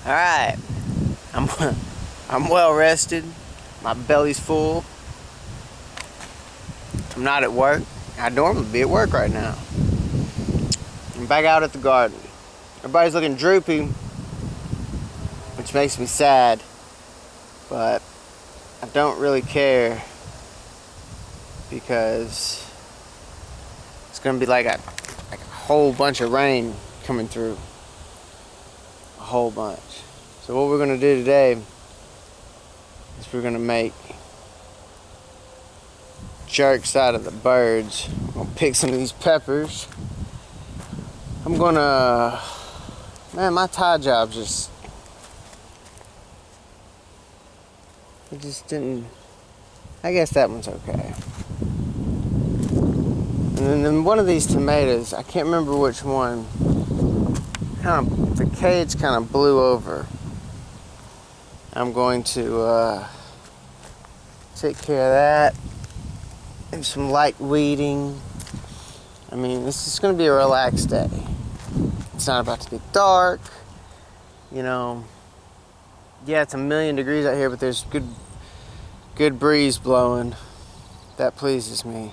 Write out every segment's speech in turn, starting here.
Alright, I'm well rested, my belly's full. I'm not at work. I'd normally be at work right now. I'm back out at the garden. Everybody's looking droopy, which makes me sad, but I don't really care because it's gonna be like a whole bunch of rain coming through. A whole bunch. So what we're gonna do today is we're gonna make jerks out of the birds. I'm gonna pick some of these peppers. I'm gonna, man, my tie job just, it just didn't, I guess that one's okay. And then one of these tomatoes, I can't remember which one, the cage kind of blew over. I'm going to take care of that. Do some light weeding. I mean, this is going to be a relaxed day. It's not about to get dark. You know, yeah, it's 1,000,000 degrees out here, but there's good breeze blowing. That pleases me.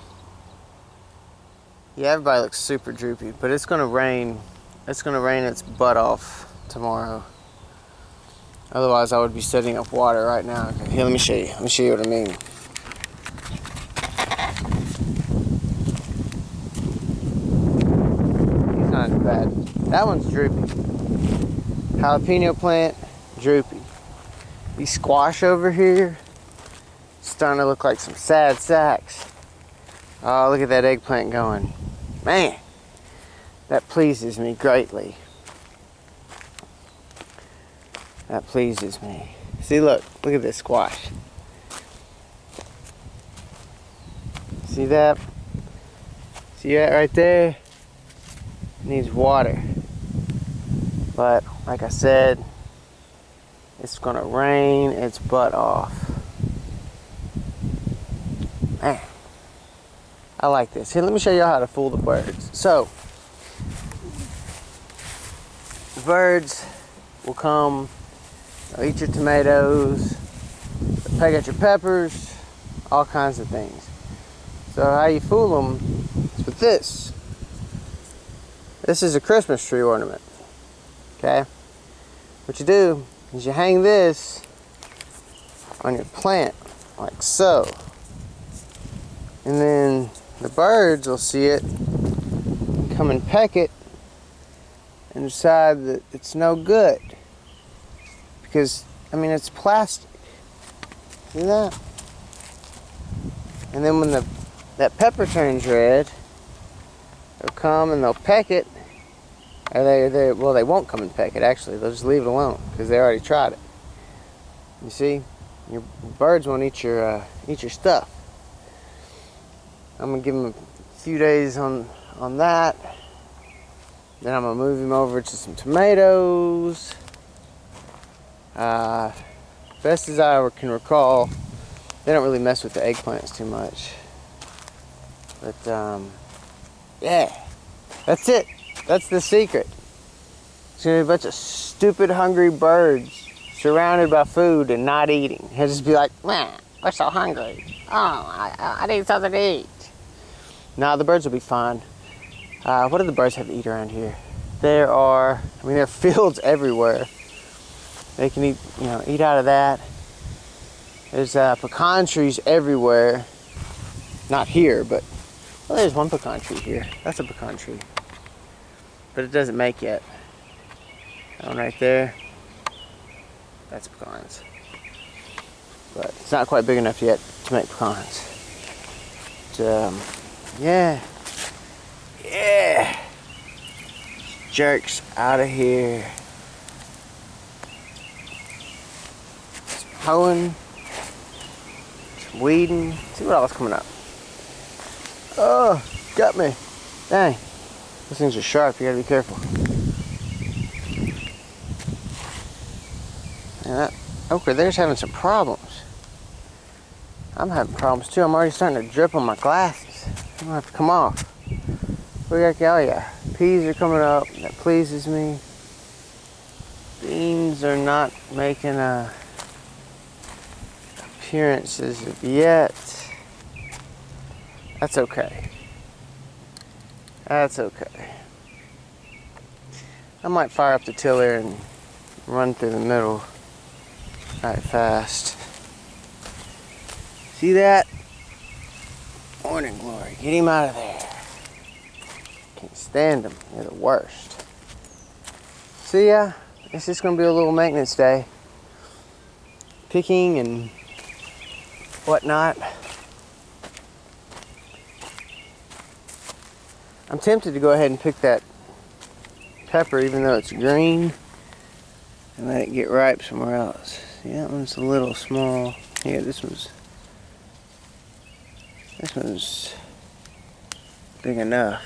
Yeah, everybody looks super droopy, but it's going to rain. It's going to rain its butt off tomorrow. Otherwise, I would be setting up water right now. Okay, here, let me show you. Let me show you what I mean. He's not as bad. That one's droopy. Jalapeno plant, droopy. These squash over here, starting to look like some sad sacks. Oh, look at that eggplant going. Man, that pleases me greatly. That pleases me. See, look at this squash. See that? See that right there? It needs water. But, like I said, it's gonna rain its butt off. Man, I like this. Here, let me show you how to fool the birds. So, the birds will come, they'll eat your tomatoes, they'll peck at your peppers, all kinds of things. So how you fool them is with this. This is a Christmas tree ornament, okay? What you do is you hang this on your plant, like so. And then the birds will see it, come and peck it, and decide that it's no good. Because, I mean, it's plastic. See that? And then when that pepper turns red, they'll come and they'll peck it. Or they won't come and peck it, actually. They'll just leave it alone, because they already tried it. You see? Your birds won't eat your stuff. I'm going to give them a few days on that. Then I'm going to move him over to some tomatoes. Best as I can recall, they don't really mess with the eggplants too much. But, yeah. That's it. That's the secret. It's going to be a bunch of stupid, hungry birds surrounded by food and not eating. He'll just be like, man, we're so hungry. Oh, I need something to eat. Nah, the birds will be fine. What do the birds have to eat around here? There are fields everywhere. They can eat, eat out of that. There's pecan trees everywhere. Not here, but, well, there's one pecan tree here. That's a pecan tree. But it doesn't make yet. That one right there, that's pecans. But it's not quite big enough yet to make pecans. But, yeah. Jerks out of here. Some hoeing, some weeding. See what else coming up. Oh, got me. Dang. Those things are sharp, you gotta be careful. And that okra there's having some problems. I'm having problems too. I'm already starting to drip on my glasses. I'm gonna have to come off. What do you got? Oh yeah. Peas are coming up. That pleases me. Beans are not making appearances yet. That's okay. That's okay. I might fire up the tiller and run through the middle right fast. See that? Morning glory. Get him out of there. Can't stand them. They're the worst. So yeah, it's just going to be a little maintenance day. Picking and whatnot. I'm tempted to go ahead and pick that pepper even though it's green and let it get ripe somewhere else. See, that one's a little small. Yeah, this one's big enough.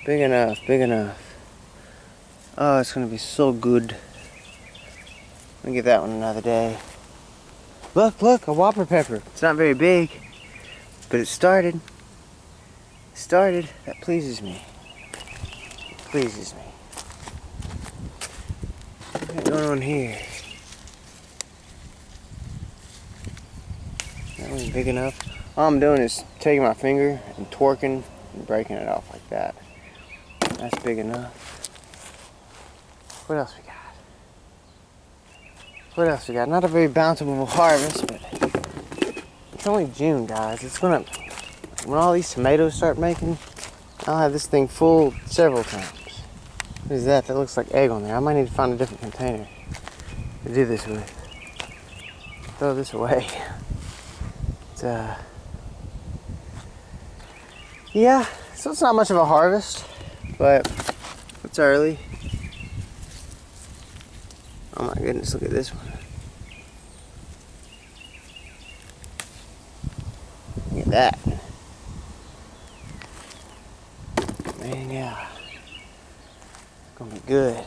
Big enough, big enough. Oh, it's gonna be so good. Let me give that one another day. Look, look, a whopper pepper. It's not very big, but it started. It started. That pleases me. It pleases me. What's going on here? That one's big enough. All I'm doing is taking my finger and torquing and breaking it off like that. That's big enough. What else we got? What else we got? Not a very bountiful harvest, but it's only June, guys. It's gonna, when all these tomatoes start making, I'll have this thing full several times. What is that? That looks like egg on there. I might need to find a different container to do this with. Throw this away. It's, yeah, so it's not much of a harvest, but it's early. Oh my goodness, look at this one. Look at that. Man, yeah. Gonna be good.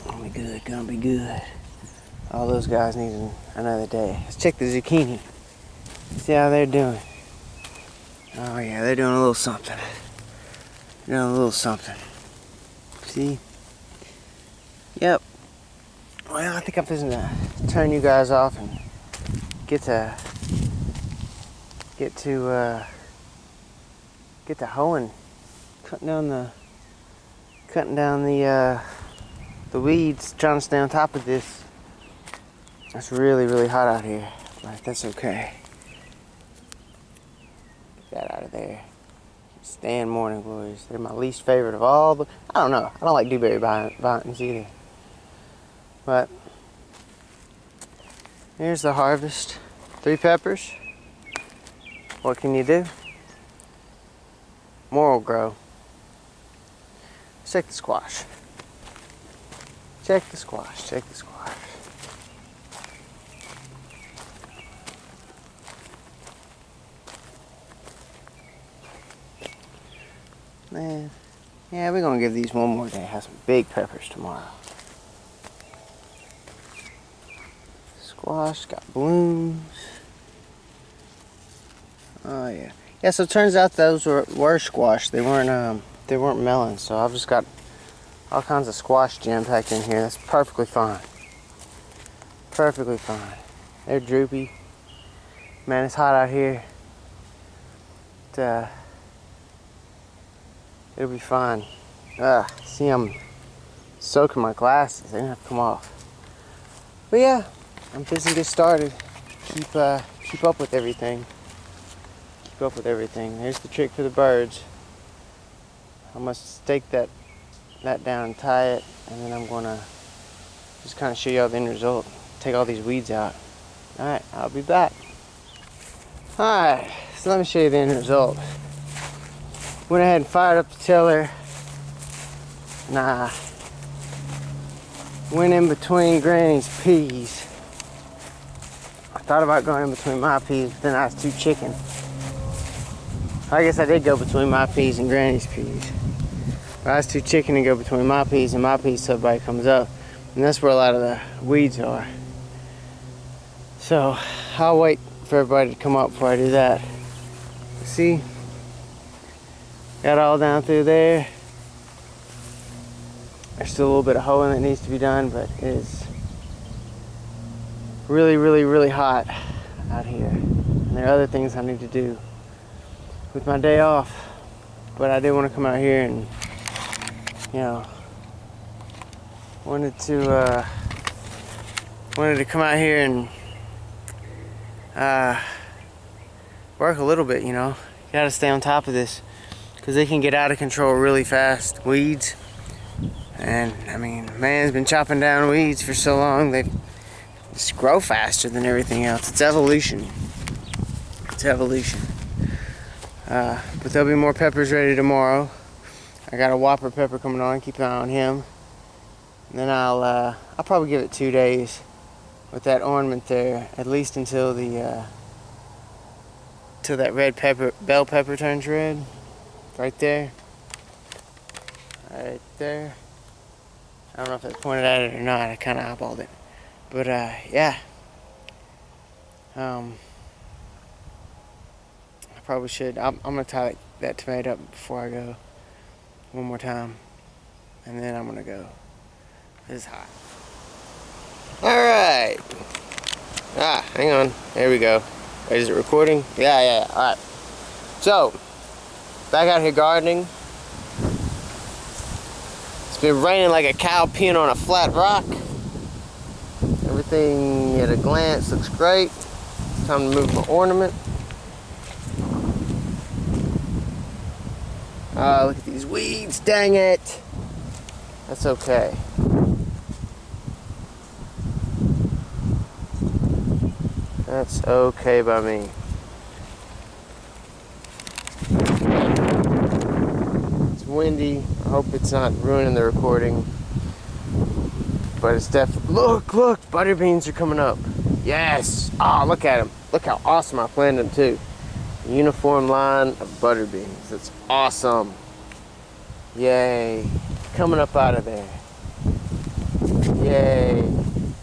Gonna be good, gonna be good. All those guys need another day. Let's check the zucchini. See how they're doing. Oh yeah, they're doing a little something. They're doing a little something. See? Yep. Well, I think I'm just gonna turn you guys off and get to hoeing, cutting down the weeds, trying to stay on top of this. It's really, really hot out here, but that's okay. Get that out of there. Stand morning glories. They're my least favorite of all the. I don't know. I don't like dewberry vines either. But here's the harvest. 3 peppers. What can you do? More will grow. Let's check the squash. Check the squash. Check the squash. Man, yeah, we're gonna give these one more day. Have some big peppers tomorrow. Squash got blooms. Oh yeah, yeah. So it turns out those were squash. They weren't melons. So I've just got all kinds of squash jam packed in here. That's perfectly fine. Perfectly fine. They're droopy. Man, it's hot out here. It'll be fine. See, I'm soaking my glasses. They're gonna have to come off. But yeah, I'm just getting started. Keep up with everything. Keep up with everything. There's the trick for the birds. I must stake that down and tie it, and then I'm gonna just kind of show y'all the end result. Take all these weeds out. All right, I'll be back. All right, so let me show you the end result. Went ahead and fired up the tiller. Went in between Granny's peas. I thought about going in between my peas, but then I was too chicken. I guess I did go between my peas and Granny's peas. But I was too chicken to go between my peas and my peas till everybody comes up. And that's where a lot of the weeds are. So I'll wait for everybody to come up before I do that. See? Got all down through there. There's still a little bit of hoeing that needs to be done, but it is really, really, really hot out here. And there are other things I need to do with my day off. But I did want to come out here and, you know, wanted to come out here and work a little bit, you know. You gotta stay on top of this because they can get out of control really fast. Weeds. And I mean, man's been chopping down weeds for so long, they just grow faster than everything else. It's evolution. It's evolution. But there'll be more peppers ready tomorrow. I got a whopper pepper coming on. Keep an eye on him. And then I'll probably give it 2 days with that ornament there, at least until till that red pepper, bell pepper turns red. Right there. Right there. I don't know if they pointed at it or not. I kind of eyeballed it. But yeah. I probably should. I'm gonna tie that tomato up before I go one more time, and then I'm gonna go. This is hot. All right. Hang on. There we go. Wait, is it recording? Yeah. All right. So, back out here gardening. It's been raining like a cow peeing on a flat rock. Everything at a glance looks great. Time to move my ornament. Look at these weeds, dang it. That's okay. That's okay by me. It's windy. I hope it's not ruining the recording. But it's definitely... Look! Butter beans are coming up. Yes! Look at them. Look how awesome I planted them too. A uniform line of butter beans. That's awesome. Yay. Coming up out of there. Yay.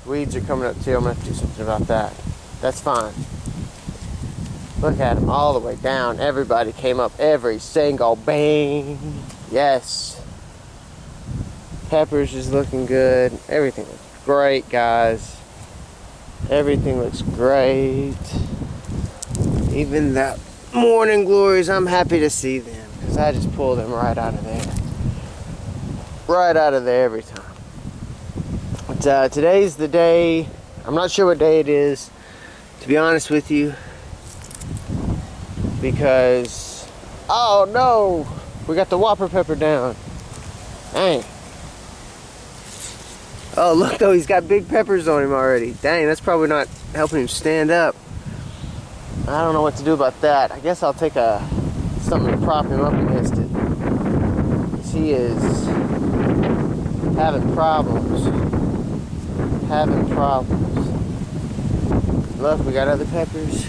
Weeds are coming up too. I'm going to have to do something about that. That's fine. Look at them all the way down. Everybody came up. Every single bean. Yes. Peppers is looking good. Everything looks great, guys. Everything looks great. Even the morning glories, I'm happy to see them because I just pull them right out of there. Right out of there every time. But today's the day. I'm not sure what day it is, to be honest with you, because oh no, we got the whopper pepper down. Dang. Oh look though, he's got big peppers on him already. Dang, that's probably not helping him stand up. I don't know what to do about that. I guess I'll take something to prop him up against it. 'Cause he is having problems. Look, we got other peppers.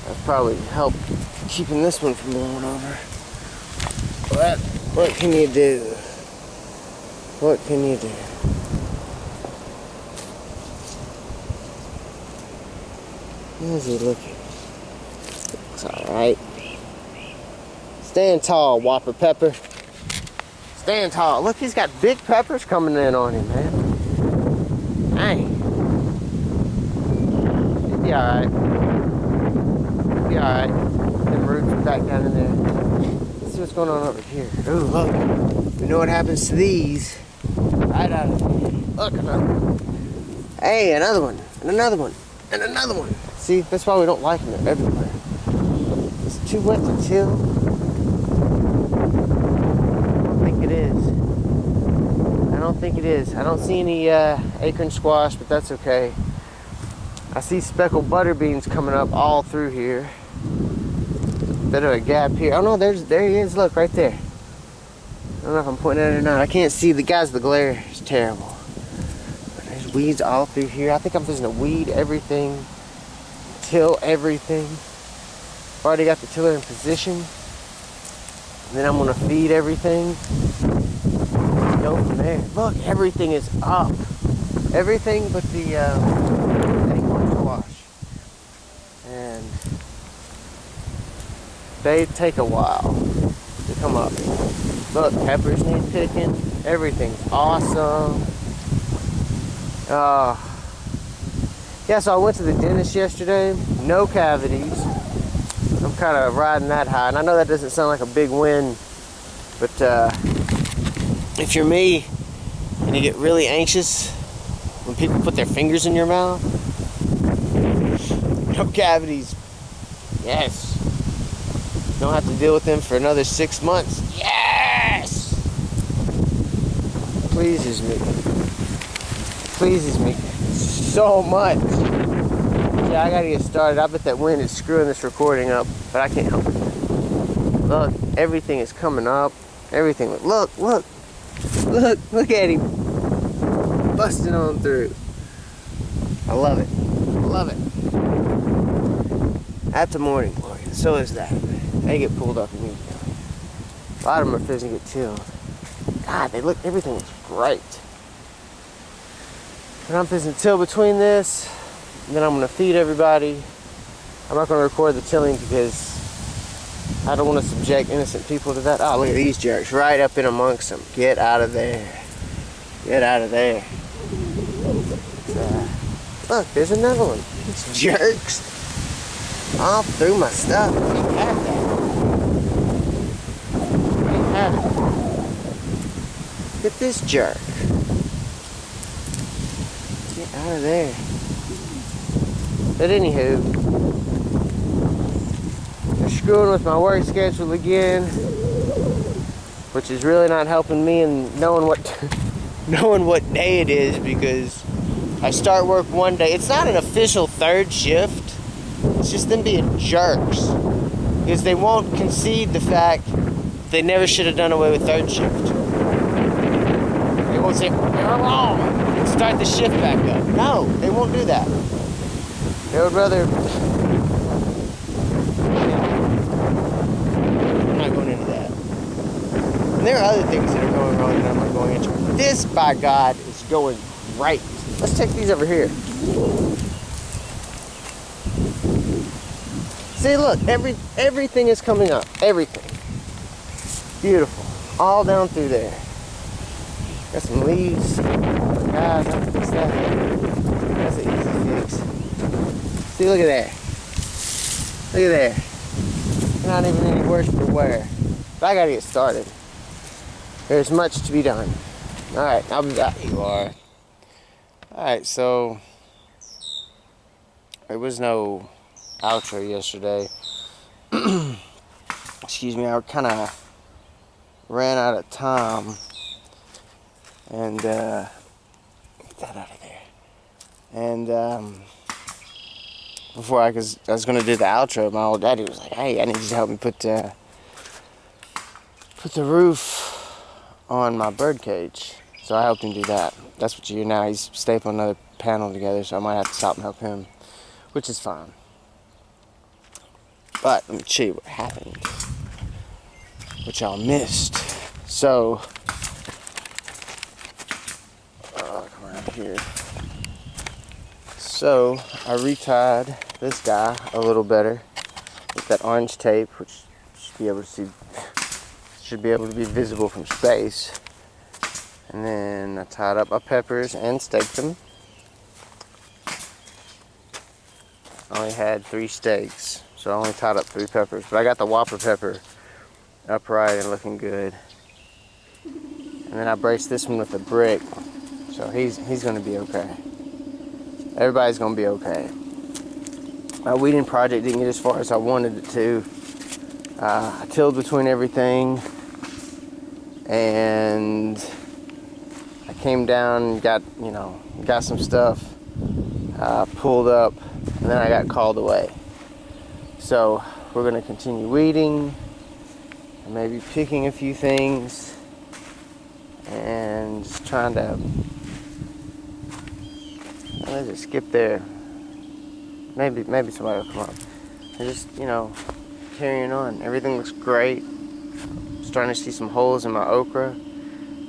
That's probably helped keeping this one from blowing over. But what can you do? What can you do? How's he looking? Looks alright. Stand tall, whopper pepper. Stand tall. Look, he's got big peppers coming in on him, man. Dang. He'll be alright. He'll be alright. Them roots are back down in there. Let's see what's going on over here. Ooh, look. You know what happens to these? Right out of there. Look, another one. Hey, another one. And another one. And another one. See, that's why we don't like them. They're everywhere. It's too wet to till. I don't think it is. I don't see any acorn squash, but that's okay. I see speckled butter beans coming up all through here. Bit of a gap here. Oh no, there he is. Look, right there. I don't know if I'm pointing at it or not. I can't see. The glare is terrible. But there's weeds all through here. I think I'm just gonna weed everything, till everything. I've already got the tiller in position. And then I'm gonna feed everything. Go from there. Look, everything is up. Everything but the acorn squash. And they take a while to come up. Look, peppers need picking. Everything's awesome. Yeah, so I went to the dentist yesterday. No cavities. I'm kind of riding that high. And I know that doesn't sound like a big win, but if you're me and you get really anxious when people put their fingers in your mouth, no cavities. Yes. Don't have to deal with them for another 6 months. Yes! Pleases me. Pleases me so much. Yeah, I gotta get started. I bet that wind is screwing this recording up, but I can't help it. Look, everything is coming up. Everything. Look at him. Busting on through. I love it. I love it. That's a morning glory. So is that. They get pulled up immediately. A lot of them are fizzing get chilled. God, everything looks great. But I'm fizzing till between this, and then I'm gonna feed everybody. I'm not gonna record the tilling because I don't want to subject innocent people to that. Oh, look at these jerks right up in amongst them. Get out of there. Get out of there. Look, there's another one. These jerks. All through my stuff. We have that. We have it. Look at this jerk. Get out of there. But anywho, they're screwing with my work schedule again, which is really not helping me in knowing what day it is, because I start work one day. It's not an official third shift. It's just them being jerks, because they won't concede the fact they never should have done away with third shift. They won't say, "You're wrong," and start the shift back up. No, they won't do that. They would rather... I'm not going into that. And there are other things that are going wrong that I'm not going into. This, by God, is going right. Let's take these over here. See, look, everything is coming up. Everything. Beautiful. All down through there. Got some leaves. Guys, I can fix that. That's an easy fix. See, look at there. Look at there. Not even any worse for wear. But I gotta get started. There's much to be done. Alright, I'll be back. You are. Alright, so there was no outro yesterday. Excuse me, I kind of ran out of time. And, get that out of there. And, before I was going to do the outro, my old daddy was like, "Hey, I need you to help me put the roof on my bird cage." So I helped him do that. That's what you hear now. He's stapling another panel together, so I might have to stop and help him, which is fine. But let me show you what happened, which y'all missed. So, come around here. So I retied this guy a little better with that orange tape, which should be able to be visible from space. And then I tied up my peppers and staked them. I only had 3 stakes, so I only tied up 3 peppers. But I got the Whopper pepper upright and looking good. And then I braced this one with a brick, so he's going to be okay. Everybody's going to be okay. My weeding project didn't get as far as I wanted it to. I tilled between everything, and I came down and got some stuff pulled up, and then I got called away. So we're going to continue weeding and maybe picking a few things and just trying to... Let's just skip there. Maybe somebody will come up. And just, carrying on. Everything looks great. Starting to see some holes in my okra.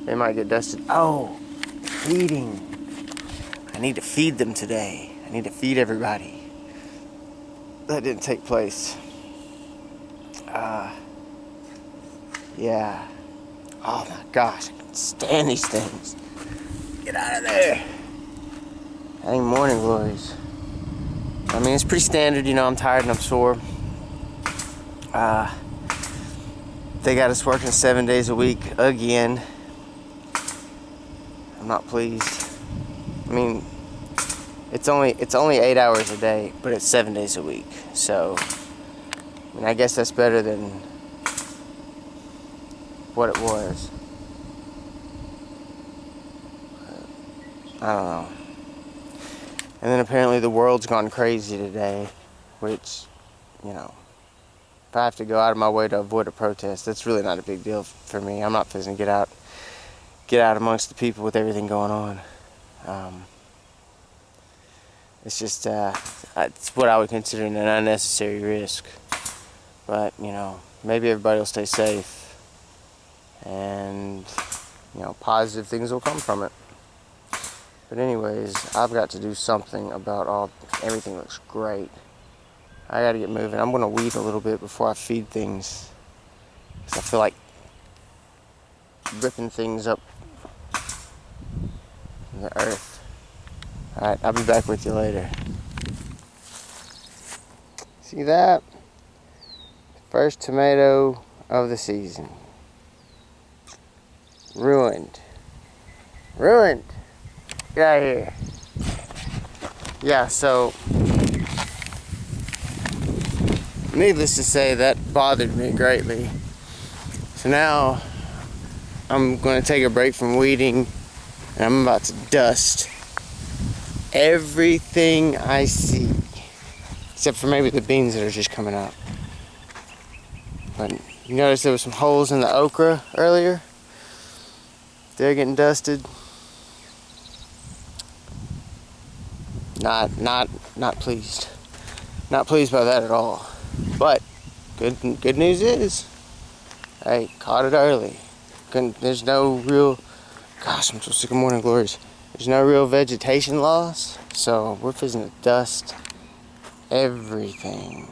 They might get dusted. Oh, feeding. I need to feed them today. I need to feed everybody. That didn't take place. yeah. Oh my gosh, I can't stand these things. Get out of there. I think morning glories. I mean, it's pretty standard, you know, I'm tired and I'm sore. They got us working 7 days a week again. I'm not pleased. I mean, it's only 8 hours a day, but it's 7 days a week. So, I mean, I guess that's better than what it was. I don't know. And then apparently the world's gone crazy today, which, you know, if I have to go out of my way to avoid a protest, that's really not a big deal for me. I'm not fixing to get out amongst the people with everything going on. It's just, it's what I would consider an unnecessary risk. But, you know, maybe everybody will stay safe, and, you know, positive things will come from it. But anyways, I've got to do something about everything looks great. I gotta get moving. I'm gonna weed a little bit before I feed things, because I feel like ripping things up in the earth. Alright, I'll be back with you later. See that? First tomato of the season. Ruined. Ruined! Get out of here. Yeah, so needless to say, that bothered me greatly. So now I'm going to take a break from weeding, and I'm about to dust everything I see, except for maybe the beans that are just coming up. But you notice there was some holes in the okra earlier. They're getting dusted. Not pleased. Not pleased by that at all. But good news is, I caught it early. There's no real, gosh, I'm so sick of morning glories. There's no real vegetation loss, so we're fixing to dust everything.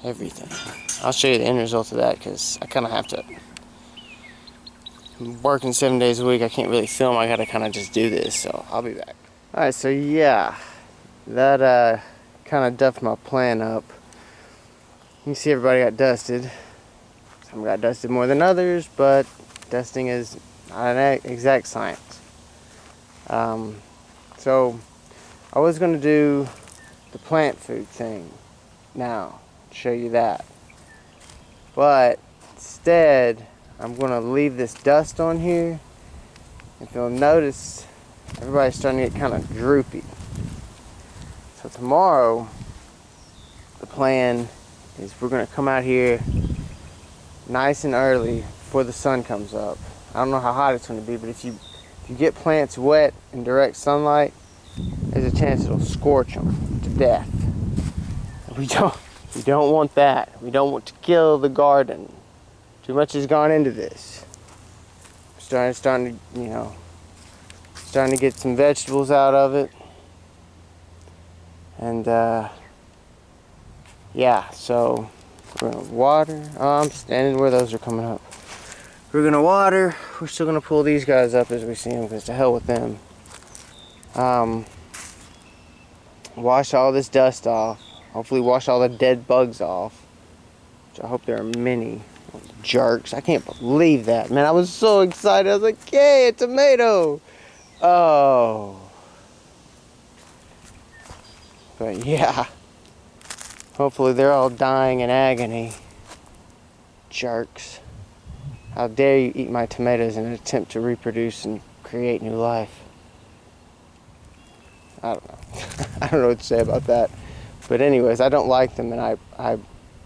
Everything. I'll show you the end result of that, because I kind of have to. I'm working 7 days a week. I can't really film. I gotta kind of just do this, so I'll be back. All right, so yeah, that kind of duffed my plan up. You can see everybody got dusted. Some got dusted more than others, but dusting is not an exact science. So I was going to do the plant food thing now, show you that. But instead, I'm going to leave this dust on here. If you'll notice, everybody's starting to get kind of droopy. So tomorrow, the plan is we're going to come out here nice and early before the sun comes up. I don't know how hot it's going to be, but if you get plants wet in direct sunlight, there's a chance it'll scorch them to death. We don't want that. We don't want to kill the garden. Too much has gone into this. Starting to, you know, starting to get some vegetables out of it. And yeah, so we're gonna water. Oh, I'm standing where those are coming up. We're gonna water. We're still gonna pull these guys up as we see them, because to hell with them. Wash all this dust off. Hopefully wash all the dead bugs off, which I hope there are many. Jerks. I can't believe that, man. I was so excited. I was like, yay, a tomato. Oh. But yeah. Hopefully they're all dying in agony. Jerks. How dare you eat my tomatoes in an attempt to reproduce and create new life. I don't know. I don't know what to say about that. But anyways, I don't like them, and I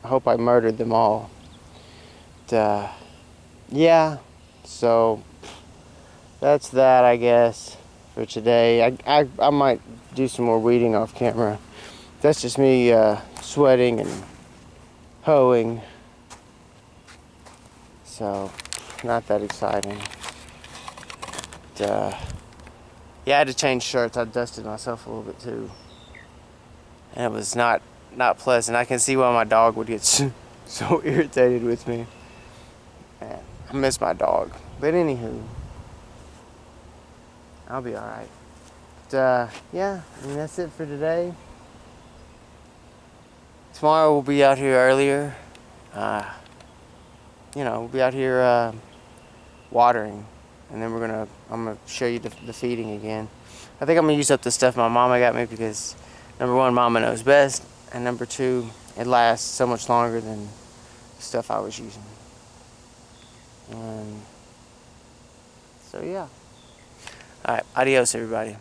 hope I murdered them all. Yeah, so that's that, I guess, for today. I might do some more weeding off camera. That's just me sweating and hoeing, so not that exciting. Yeah, I had to change shirts. I dusted myself a little bit too, and it was not pleasant. I can see why my dog would get so irritated with me. Man, I miss my dog. But anywho, I'll be alright. But yeah, I mean, that's it for today. Tomorrow we'll be out here earlier. We'll be out here watering, and then I'm gonna show you the feeding again. I think I'm gonna use up the stuff my mama got me because number one, mama knows best, and number two, it lasts so much longer than the stuff I was using. And so yeah. All right, adios, everybody.